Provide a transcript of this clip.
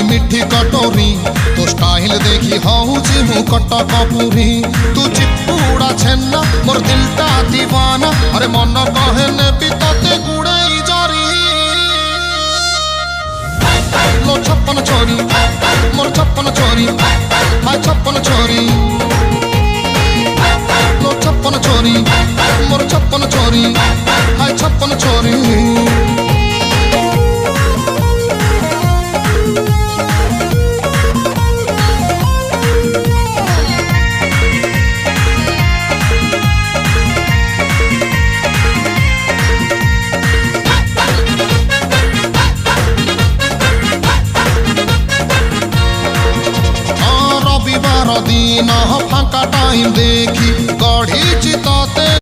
मिठी कटोरी तो स्टाइल देखी हूँ मु कटक पुरी तू चिपुड़ा छेना मोर दिलटा दीवाना अरे मन कहे ने भी तते गुड़ाई जारी लो छप्पन छोरी मोर छप्पन छोरी हाय छप्पन छोरी लो छप्पन छोरी मोर छप्पन छोरी हाय छप्पन छोरी